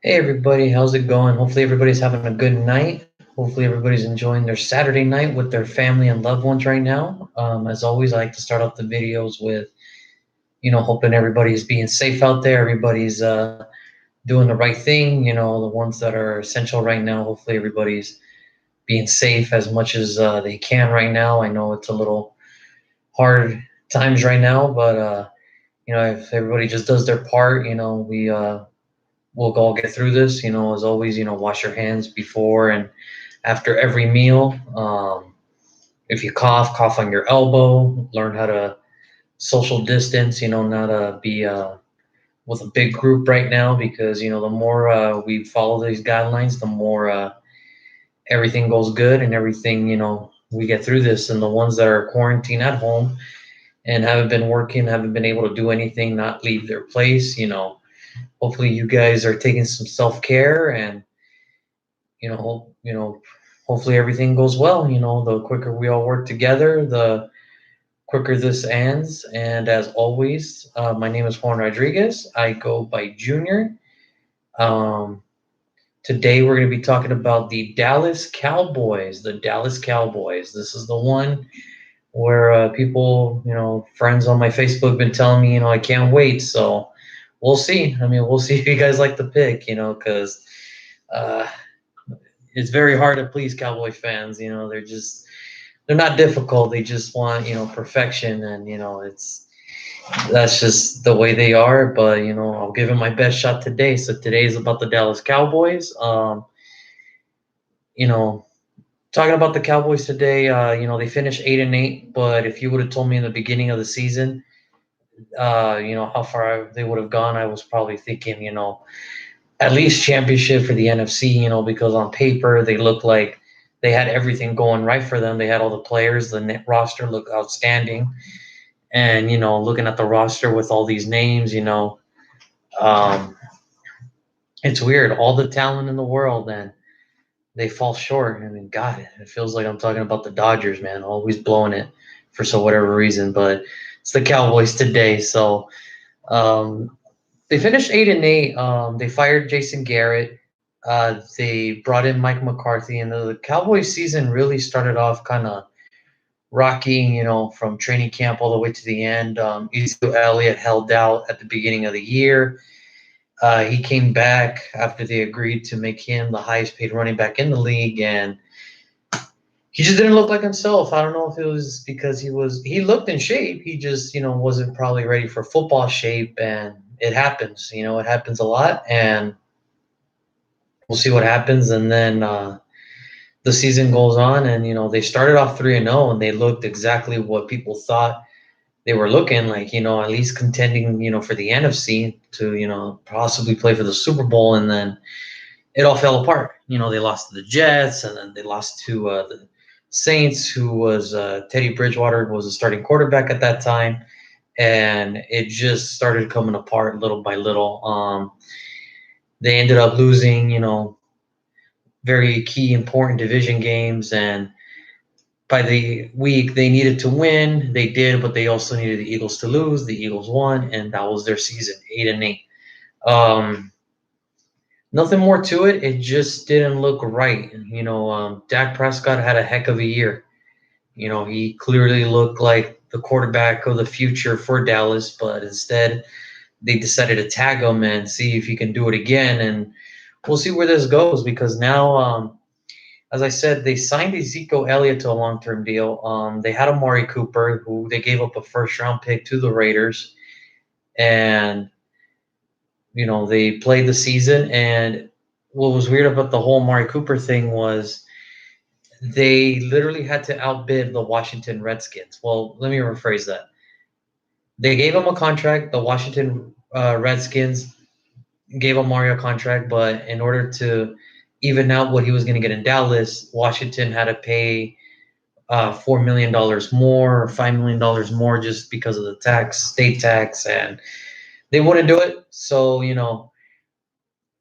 Hey everybody, how's it going? Hopefully everybody's having a good night. Hopefully everybody's enjoying their Saturday night with their family and loved ones right now. As always, I like to start off the videos with, hoping everybody's being safe out there. Everybody's doing the right thing. The ones that are essential right now. Hopefully everybody's being safe as much as they can right now. I know it's a little hard times right now, but if everybody just does their part, we'll all get through this. As always, wash your hands before and after every meal. If you cough, cough on your elbow. Learn how to social distance. Not be with a big group right now because the more we follow these guidelines, the more everything goes good and everything. We get through this. And the ones that are quarantined at home and haven't been working, haven't been able to do anything, not leave their place. Hopefully you guys are taking some self care and hopefully everything goes well. The quicker we all work together, the quicker this ends. And as always, my name is Juan Rodriguez. I go by Junior. Um, Today we're going to be talking about the Dallas Cowboys. The Dallas Cowboys. This is the one where people, friends on my Facebook have been telling me, I can't wait. So we'll see. I mean, we'll see if you guys like the pick, because uh, it's very hard to please Cowboy fans. They're not difficult. They just want perfection, and that's just the way they are. But I'll give it my best shot today. So today is about the Dallas Cowboys. You know, Talking about the Cowboys today. They finished 8-8, but if you would have told me in the beginning of the season, how far they would have gone, I was probably thinking, at least championship for the NFC, because on paper they looked like they had everything going right for them. They had all the players, the net roster looked outstanding. And, looking at the roster with all these names, um, it's weird. All the talent in the world, and they fall short. I mean, God, it feels like I'm talking about the Dodgers, man, always blowing it for whatever reason. But it's the Cowboys today. So um, they finished 8-8. They fired Jason Garrett. They brought in Mike McCarthy, and the Cowboys season really started off kind of rocky, from training camp all the way to the end. Ezekiel Elliott held out at the beginning of the year. He came back after they agreed to make him the highest paid running back in the league, and he just didn't look like himself. I don't know if it was because he looked in shape. He just, wasn't probably ready for football shape, and it happens. It happens a lot, and we'll see what happens. And then the season goes on, and they started off 3-0, and they looked exactly what people thought they were looking like. At least contending, for the NFC to possibly play for the Super Bowl, and then it all fell apart. They lost to the Jets, and then they lost to the Saints, who was Teddy Bridgewater was a starting quarterback at that time, and it just started coming apart little by little. They ended up losing, very key important division games, and by the week they needed to win. They did, but they also needed the Eagles to lose. The Eagles won, and that was their season, 8-8. Nothing more to it. It just didn't look right. Dak Prescott had a heck of a year. He clearly looked like the quarterback of the future for Dallas, but instead they decided to tag him and see if he can do it again. And we'll see where this goes, because now, as I said, they signed Ezekiel Elliott to a long-term deal. They had Amari Cooper, who they gave up a first-round pick to the Raiders, and they played the season. And what was weird about the whole Amari Cooper thing was they literally had to outbid the Washington Redskins. Well, let me rephrase that. They gave him a contract. The Washington Redskins gave Amari a contract, but in order to even out what he was going to get in Dallas, Washington had to pay $4 million more or $5 million more just because of the state tax, and they wouldn't do it. So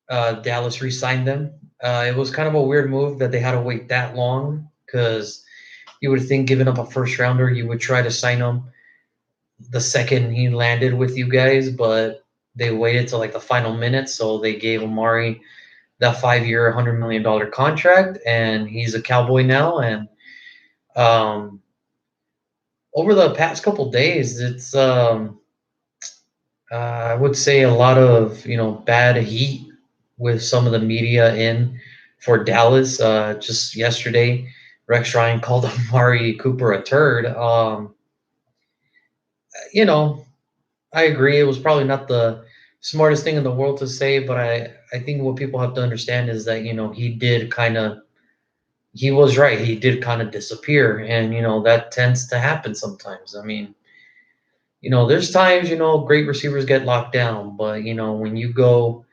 Dallas re-signed them. It was kind of a weird move that they had to wait that long, because you would think, giving up a first rounder, you would try to sign him the second he landed with you guys, but they waited till like the final minute, so they gave Amari that 5 year, $100 million contract, and he's a Cowboy now. And um, over the past couple days, it's I would say a lot of bad heat with some of the media in for Dallas. Just yesterday, Rex Ryan called Amari Cooper a turd. You know, I agree. It was probably not the smartest thing in the world to say, but I think what people have to understand is that he was right. He did kind of disappear, and that tends to happen sometimes. I mean, there's times great receivers get locked down, but when you go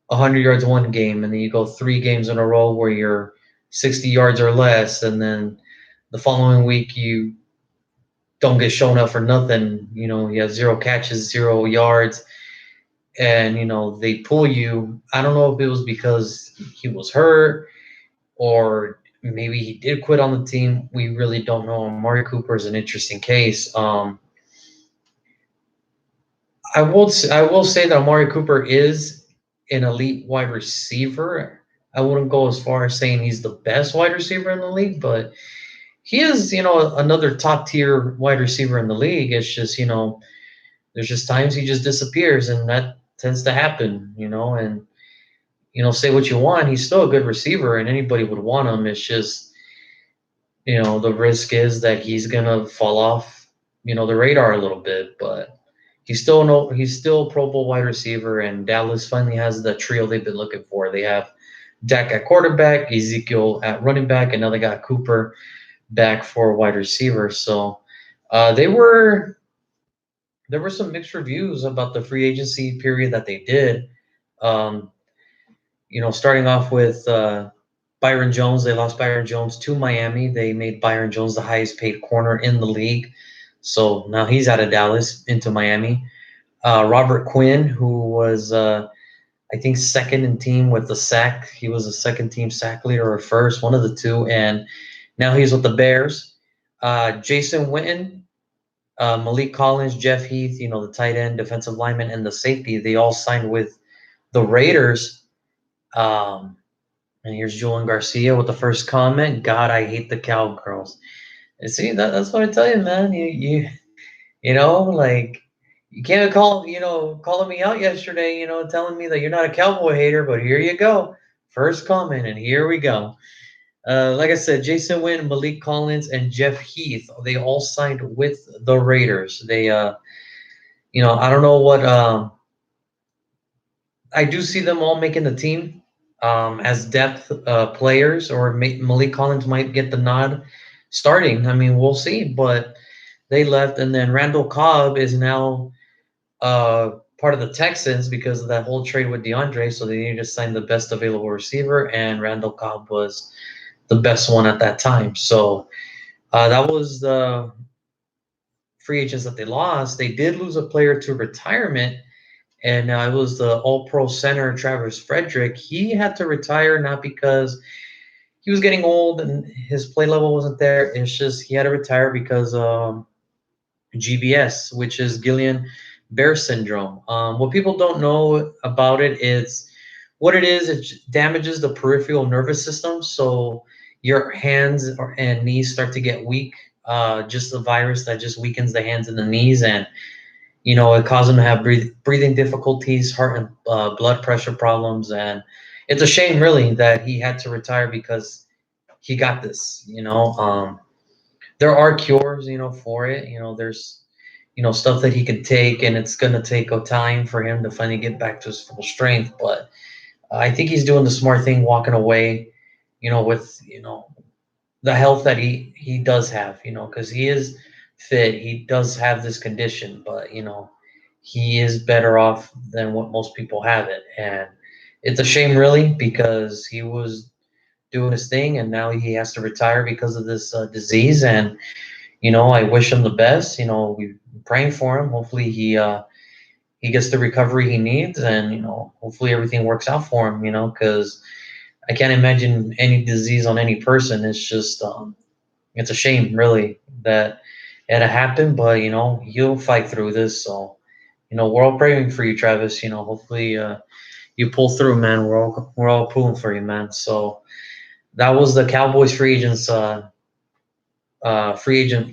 100 yards one game, and then you go 3 games in a row where you're 60 yards or less, and then the following week you don't get shown up for nothing. You have 0 catches, 0 yards, and they pull you. I don't know if it was because he was hurt or maybe he did quit on the team. We really don't know. Amari Cooper is an interesting case. I will say that Amari Cooper is an elite wide receiver. I wouldn't go as far as saying he's the best wide receiver in the league, but he is, another top tier wide receiver in the league. It's just, there's just times he just disappears, and that tends to happen, and say what you want, he's still a good receiver, and anybody would want him. It's just, the risk is that he's gonna fall off, the radar a little bit, but he's still a Pro Bowl wide receiver, and Dallas finally has the trio they've been looking for. They have Dak at quarterback, Ezekiel at running back, and now they got Cooper back for wide receiver. So they were there were some mixed reviews about the free agency period that they did. Um, starting off with Byron Jones. They lost Byron Jones to Miami. They made Byron Jones the highest paid corner in the league. So now he's out of Dallas into Miami. Robert Quinn, who was, I think, second in team with the sack. He was a second team sack leader or first, one of the two. And now he's with the Bears. Jason Witten, Malik Collins, Jeff Heath, the tight end, defensive lineman, and the safety, they all signed with the Raiders. And here's Julian Garcia with the first comment. God, I hate the Cowgirls. And see, that's what I tell you, man. Like you can't calling me out yesterday, telling me that you're not a Cowboy hater, but here you go. First comment, and here we go. Like I said, Jason Wynn, Malik Collins, and Jeff Heath, they all signed with the Raiders. They, I don't know what. I do see them all making the team as depth players, or Malik Collins might get the nod starting. I mean, we'll see, but they left, and then Randall Cobb is now part of the Texans because of that whole trade with DeAndre. So they needed to sign the best available receiver, and Randall Cobb was the best one at that time. So that was the free agents that they lost. They did lose a player to retirement, and it was the All-Pro center Travis Frederick. He had to retire not because he was getting old and his play level wasn't there. It's just he had to retire because GBS, which is Guillain-Barré syndrome. What people don't know about it is what it is. It damages the peripheral nervous system, so your hands and knees start to get weak. Just a virus that just weakens the hands and the knees, and it caused him to have breathing difficulties, heart and blood pressure problems, and it's a shame, really, that he had to retire because he got this. There are cures, for it. There's, stuff that he can take, and it's gonna take a time for him to finally get back to his full strength. But I think he's doing the smart thing, walking away, with the health that he does have, because he is fit. He does have this condition, but he is better off than what most people have it, and it's a shame, really, because he was doing his thing, and now he has to retire because of this disease. And I wish him the best. We're praying for him. Hopefully he gets the recovery he needs, and hopefully everything works out for him. Because I can't imagine any disease on any person. It's just it's a shame, really, that it happened. But he'll fight through this. So we're all praying for you, Travis. Hopefully you pull through, man. We're all pulling for you, man. So that was the Cowboys free agent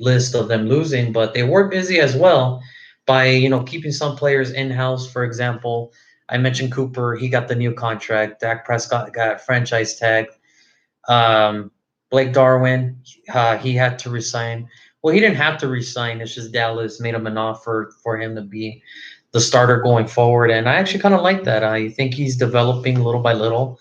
list of them losing, but they were busy as well by keeping some players in house. For example, I mentioned Cooper; he got the new contract. Dak Prescott got franchise tag. Um, Blake Darwin, he had to resign. Well, he didn't have to resign. It's just Dallas made him an offer for him to be the starter going forward, and I actually kind of like that. I think he's developing little by little.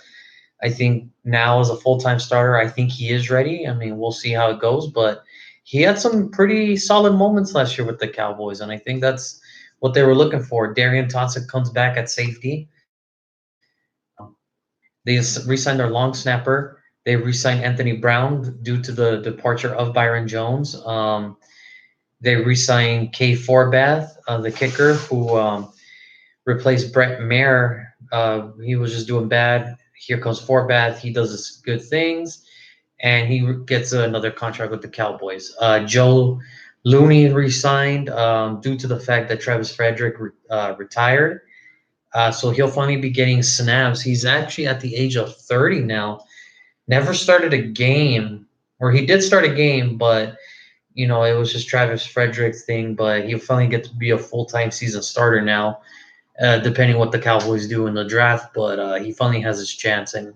I think now as a full time starter, I think he is ready. I mean, we'll see how it goes, but he had some pretty solid moments last year with the Cowboys, and I think that's what they were looking for. Darian Thompson comes back at safety. They re-signed their long snapper. They re-signed Anthony Brown due to the departure of Byron Jones. They re-signed Kay Forbath, the kicker, who replaced Brett Mayer. He was just doing bad. Here comes Forbath. He does his good things, and he gets another contract with the Cowboys. Joe Looney re-signed due to the fact that Travis Frederick retired. So he'll finally be getting snaps. He's actually at the age of 30 now. Never started a game, or he did start a game, but it was just Travis Frederick's thing. But he'll finally get to be a full-time season starter now, depending what the Cowboys do in the draft. But he finally has his chance, and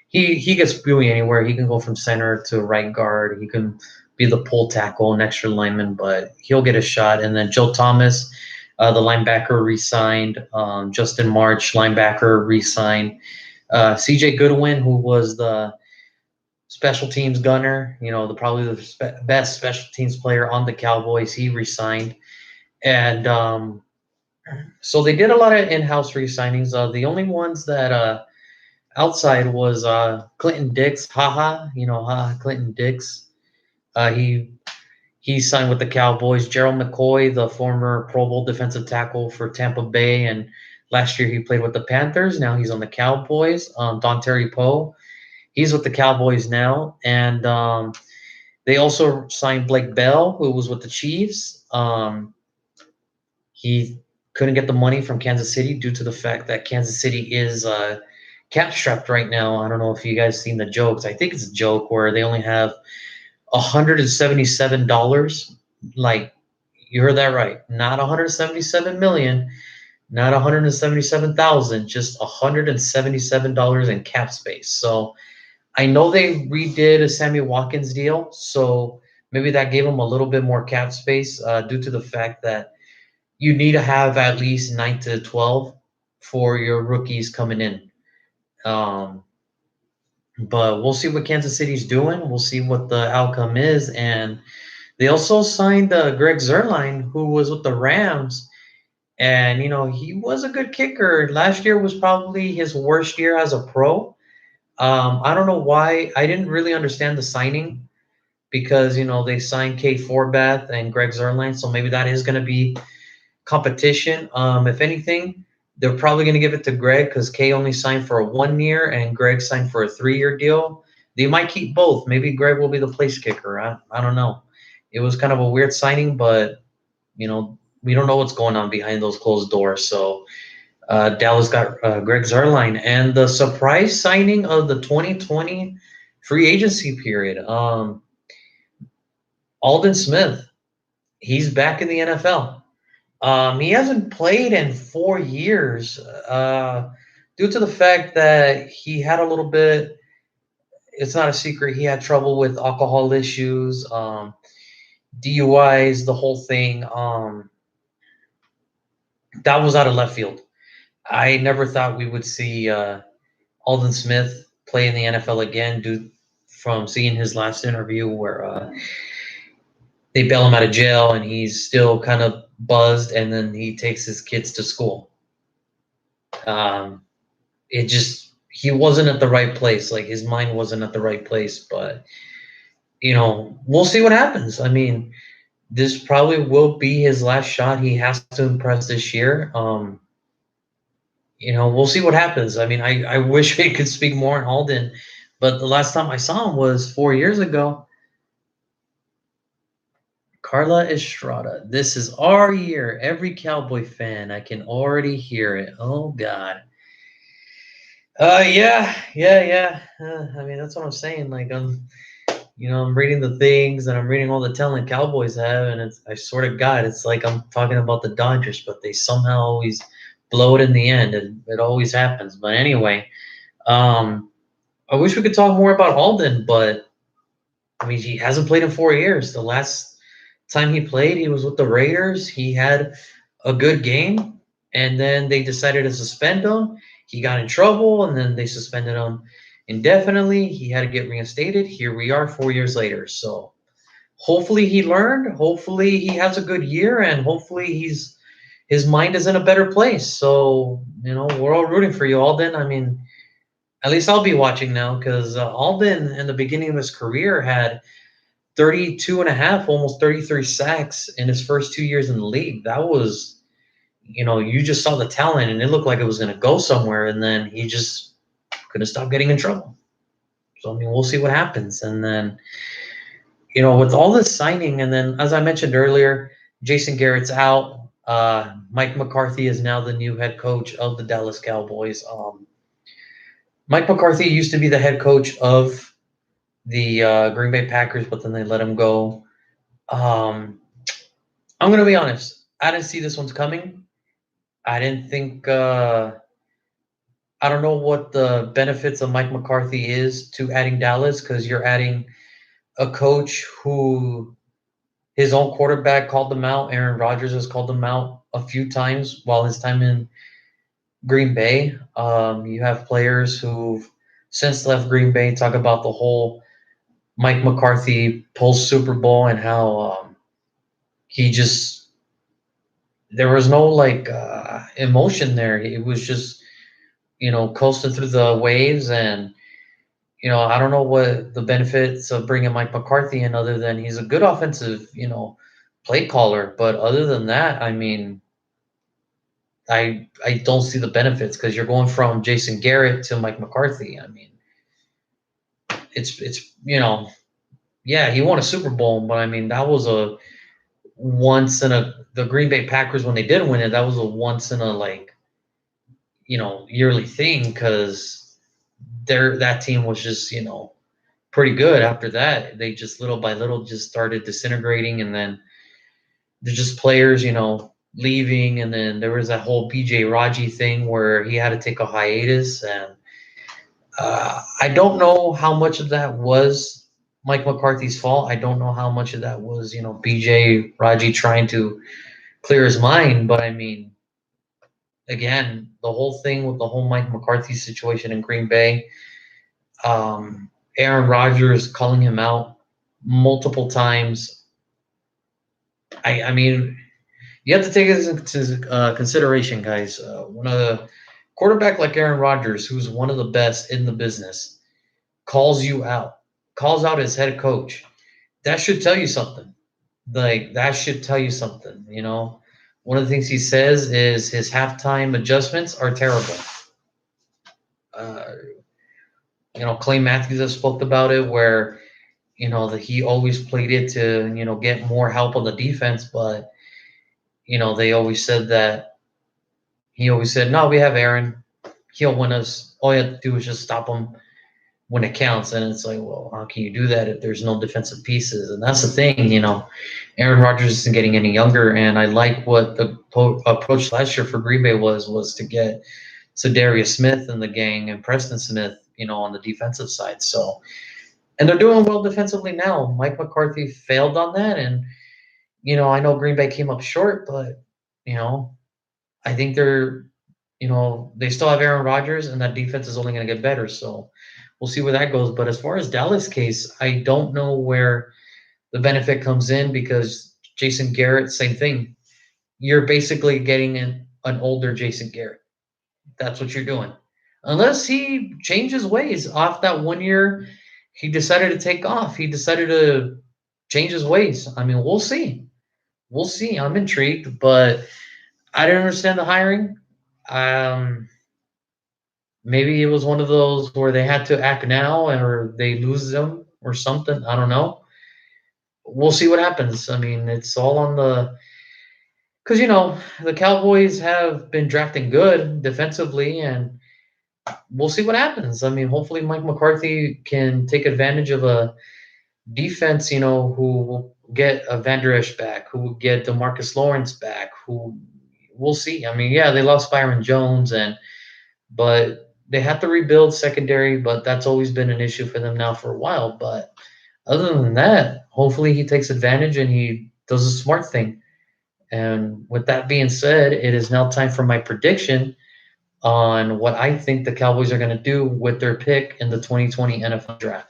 he gets really anywhere. He can go from center to right guard. He can be the pull tackle, an extra lineman, but he'll get a shot. And then Joe Thomas, the linebacker, re-signed. Justin March, linebacker, re-signed. C.J. Goodwin, who was the special teams gunner, probably the best special teams player on the Cowboys, he re-signed. And so they did a lot of in-house re-signings. The only ones that outside was Clinton Dix, Clinton Dix. He signed with the Cowboys. Gerald McCoy, the former Pro Bowl defensive tackle for Tampa Bay, and last year he played with the Panthers. Now he's on the Cowboys. Don Terry Poe, he's with the Cowboys now, and they also signed Blake Bell, who was with the Chiefs. He couldn't get the money from Kansas City due to the fact that Kansas City is cap strapped right now. I don't know if you guys seen the jokes. I think it's a joke where they only have $177. Like, you heard that right. Not 177 million, not 177,000, just $177 in cap space. So I know they redid a Sammy Watkins deal, so maybe that gave them a little bit more cap space due to the fact that you need to have at least 9 to 12 for your rookies coming in. Um, but we'll see what Kansas City's doing. We'll see what the outcome is. And they also signed Greg Zuerlein, who was with the Rams. And, he was a good kicker. Last year was probably his worst year as a pro. I don't know why. I didn't really understand the signing because, they signed Kay Forbath and Greg Zuerlein. So maybe that is going to be competition. If anything, they're probably going to give it to Greg because Kay only signed for a 1 year and Greg signed for a 3-year deal. They might keep both. Maybe Greg will be the place kicker. I don't know. It was kind of a weird signing, but we don't know what's going on behind those closed doors. So Dallas got Greg Zuerlein, and the surprise signing of the 2020 free agency period. Aldon Smith, he's back in the NFL. He hasn't played in 4 years due to the fact that he had a little bit. It's not a secret. He had trouble with alcohol issues, DUIs, the whole thing. That was out of left field. I never thought we would see Aldon Smith play in the NFL again, due from seeing his last interview where they bail him out of jail and he's still kind of buzzed, and then he takes his kids to school. It just, he wasn't at the right place. Like, his mind wasn't at the right place. But we'll see what happens. I mean, this probably will be his last shot. He has to impress this year. We'll see what happens. I mean, I wish we could speak more on Alden, but the last time I saw him was 4 years ago. Carla Estrada. This is our year. Every Cowboy fan, I can already hear it. Oh God. Yeah. I mean, that's what I'm saying. Like, I'm reading the things and I'm reading all the talent Cowboys have, and I swear to God, it's like I'm talking about the Dodgers, but they somehow always blow it in the end. It always happens. But anyway, um, I wish we could talk more about Alden, but I mean, he hasn't played in 4 years. The last time he played, he was with the Raiders. He had a good game, and then they decided to suspend him. He got in trouble, and then they suspended him indefinitely. He had to get reinstated. Here we are 4 years later. So hopefully he learned. Hopefully he has a good year, and hopefully his mind is in a better place. So we're all rooting for you, Alden. I mean, at least I'll be watching now because Alden in the beginning of his career had 32 and a half, almost 33 sacks in his first 2 years in the league. That was, you just saw the talent and it looked like it was going to go somewhere. And then he just couldn't stop getting in trouble. So, I mean, we'll see what happens. And then, with all this signing, and then, as I mentioned earlier, Jason Garrett's out. Mike McCarthy is now the new head coach of the Dallas Cowboys. Mike McCarthy used to be the head coach of the Green Bay Packers, but then they let him go. Um, I'm gonna be honest. I didn't see this one's coming. I didn't think. I don't know what the benefits of Mike McCarthy is to adding Dallas because you're adding a coach who his own quarterback called them out. Aaron Rodgers has called them out a few times while his time in Green Bay. You have players who've since left Green Bay talk about the whole Mike McCarthy post Super Bowl and how he just there was no like emotion there. It was just coasting through the waves, and I don't know what the benefits of bringing Mike McCarthy in other than he's a good offensive play caller, but other than that, I mean, I don't see the benefits because you're going from Jason Garrett to Mike McCarthy. I mean, it's yeah, he won a Super Bowl, but I mean that was a once in a the Green Bay Packers when they did win it, that was a once in a like yearly thing because that team was just pretty good. After that, they just little by little just started disintegrating, and then they're just players leaving, and then there was that whole BJ Raji thing where he had to take a hiatus, and I don't know how much of that was Mike McCarthy's fault. I don't know how much of that was BJ Raji trying to clear his mind, but I mean, again, the whole thing with the whole Mike McCarthy situation in Green Bay, Aaron Rodgers calling him out multiple times. I mean, you have to take this into consideration, guys. When a quarterback like Aaron Rodgers, who's one of the best in the business, calls out his head coach, that should tell you something. Like that should tell you something. One of the things he says is his halftime adjustments are terrible. Uh, Clay Matthews has spoke about it where that he always played it to get more help on the defense, but they always said that he always said, no, we have Aaron, he'll win us. All you have to do is just stop him when it counts. And it's like, well, how can you do that if there's no defensive pieces? And that's the thing. Aaron Rodgers isn't getting any younger, and I like what the approach last year for Green Bay was to get Darius Smith and the gang and Preston Smith on the defensive side. So, and they're doing well defensively now. Mike McCarthy failed on that, and I know Green Bay came up short, but I think they still have Aaron Rodgers, and that defense is only going to get better. So we'll see where that goes. But as far as Dallas case, I don't know where the benefit comes in because Jason Garrett, same thing. You're basically getting an older Jason Garrett. That's what you're doing. Unless he changes ways off that 1 year he decided to take off. He decided to change his ways. I mean, we'll see. We'll see. I'm intrigued, but I didn't understand the hiring. Um, Maybe it was one of those where they had to act now or they lose them or something. I don't know. we'll see what happens. I mean, it's all on the because the Cowboys have been drafting good defensively, and we'll see what happens. I mean, hopefully Mike McCarthy can take advantage of a defense, who will get a Van Der Esch back, who will get DeMarcus Lawrence back, who we'll see. I mean, yeah, they lost Byron Jones, but they have to rebuild secondary, but that's always been an issue for them now for a while. But other than that, hopefully he takes advantage and he does a smart thing. And with that being said, it is now time for my prediction on what I think the Cowboys are going to do with their pick in the 2020 NFL Draft.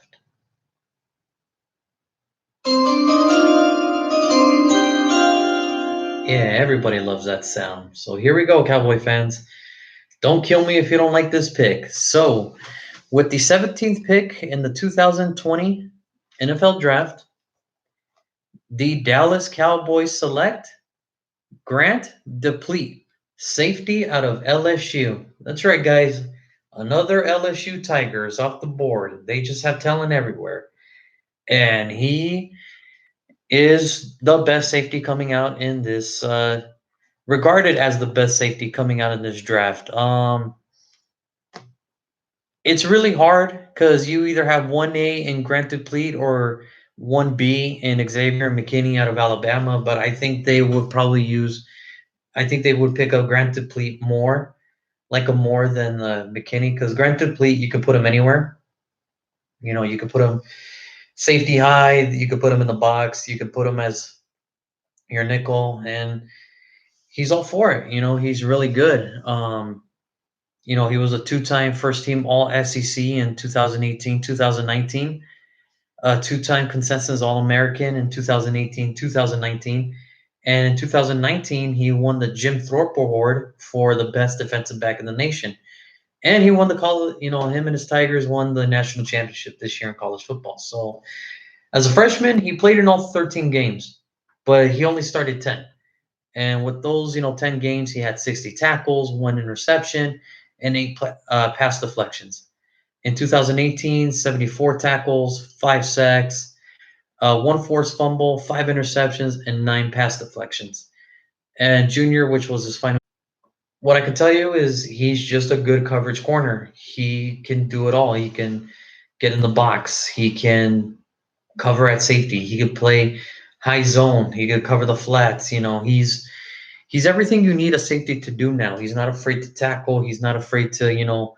Yeah, everybody loves that sound. So here we go, Cowboy fans. Don't kill me if you don't like this pick. So, with the 17th pick in the 2020 NFL Draft, the Dallas Cowboys select Grant Deplete, safety out of LSU. That's right, guys. Another LSU Tigers off the board. They just have talent everywhere. And he is the best safety coming out in this, regarded as the best safety coming out in this draft. It's really hard because you either have 1A in Grant Deplete or 1B in Xavier McKinney out of Alabama, but I think they would probably I think they would pick up Grant Deplete more, like a more than McKinney, because Grant Deplete, you can put him anywhere. You could put him safety high, you could put him in the box, you could put him as your nickel, and he's all for it. He's really good. He was a two-time first-team All-SEC in 2018, 2019, a two-time consensus All-American in 2018, 2019, and in 2019 he won the Jim Thorpe Award for the best defensive back in the nation, and he won the college. Him and his Tigers won the national championship this year in college football. So as a freshman, he played in all 13 games, but he only started 10. And with those, 10 games, he had 60 tackles, 1 interception, and 8 pass deflections. In 2018, 74 tackles, 5 sacks, 1 forced fumble, 5 interceptions, and 9 pass deflections. And junior, which was his final. What I can tell you is he's just a good coverage corner. He can do it all. He can get in the box. He can cover at safety. He could play high zone. He could cover the flats. He's everything you need a safety to do now. He's not afraid to tackle. He's not afraid to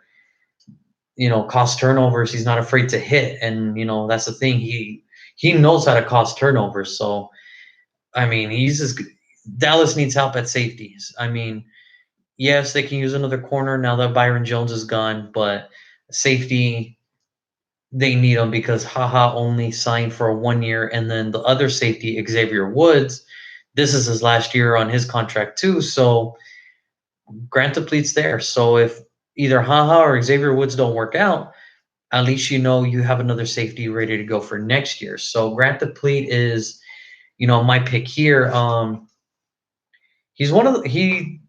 cause turnovers. He's not afraid to hit, and that's the thing. He knows how to cause turnovers. So I mean, Dallas needs help at safeties. I mean, yes, they can use another corner now that Byron Jones is gone, but safety, they need him because Haha only signed for a 1 year, and then the other safety, Xavier Woods, this is his last year on his contract too. So Grant Deplete's there. So if either Haha or Xavier Woods don't work out, at least you have another safety ready to go for next year. So Grant Deplete is, my pick here. He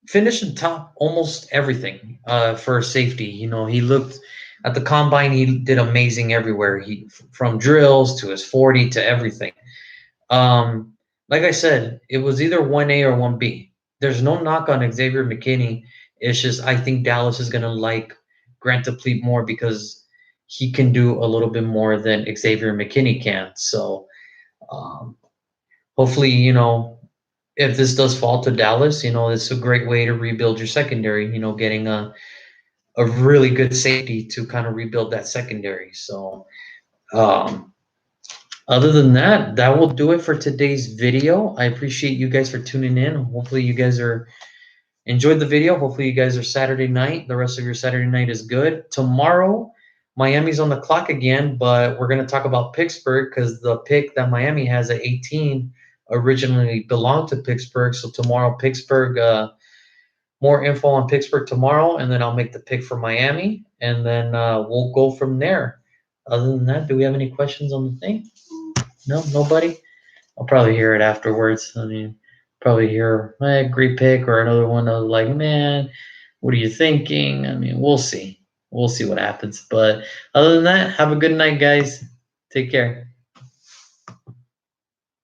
finished in top almost everything for safety. He looked at the combine. He did amazing everywhere. From drills to his 40 to everything. Like I said, it was either 1A or 1B. There's no knock on Xavier McKinney. It's just I think Dallas is going to like Grant Deplete more because he can do a little bit more than Xavier McKinney can. So hopefully, if this does fall to Dallas, it's a great way to rebuild your secondary, getting a really good safety to kind of rebuild that secondary. So other than that, that will do it for today's video. I appreciate you guys for tuning in. Hopefully you guys enjoyed the video. Hopefully you guys are Saturday night. The rest of your Saturday night is good. Tomorrow, Miami's on the clock again, but we're going to talk about Pittsburgh because the pick that Miami has at 18 originally belonged to Pittsburgh. So tomorrow, Pittsburgh, more info on Pittsburgh tomorrow, and then I'll make the pick for Miami, and then we'll go from there. Other than that, do we have any questions on the thing? No, nobody? I'll probably hear it afterwards. I mean, probably hear a great pick or another one of like, man, what are you thinking? I mean, we'll see. We'll see what happens. But other than that, have a good night, guys. Take care.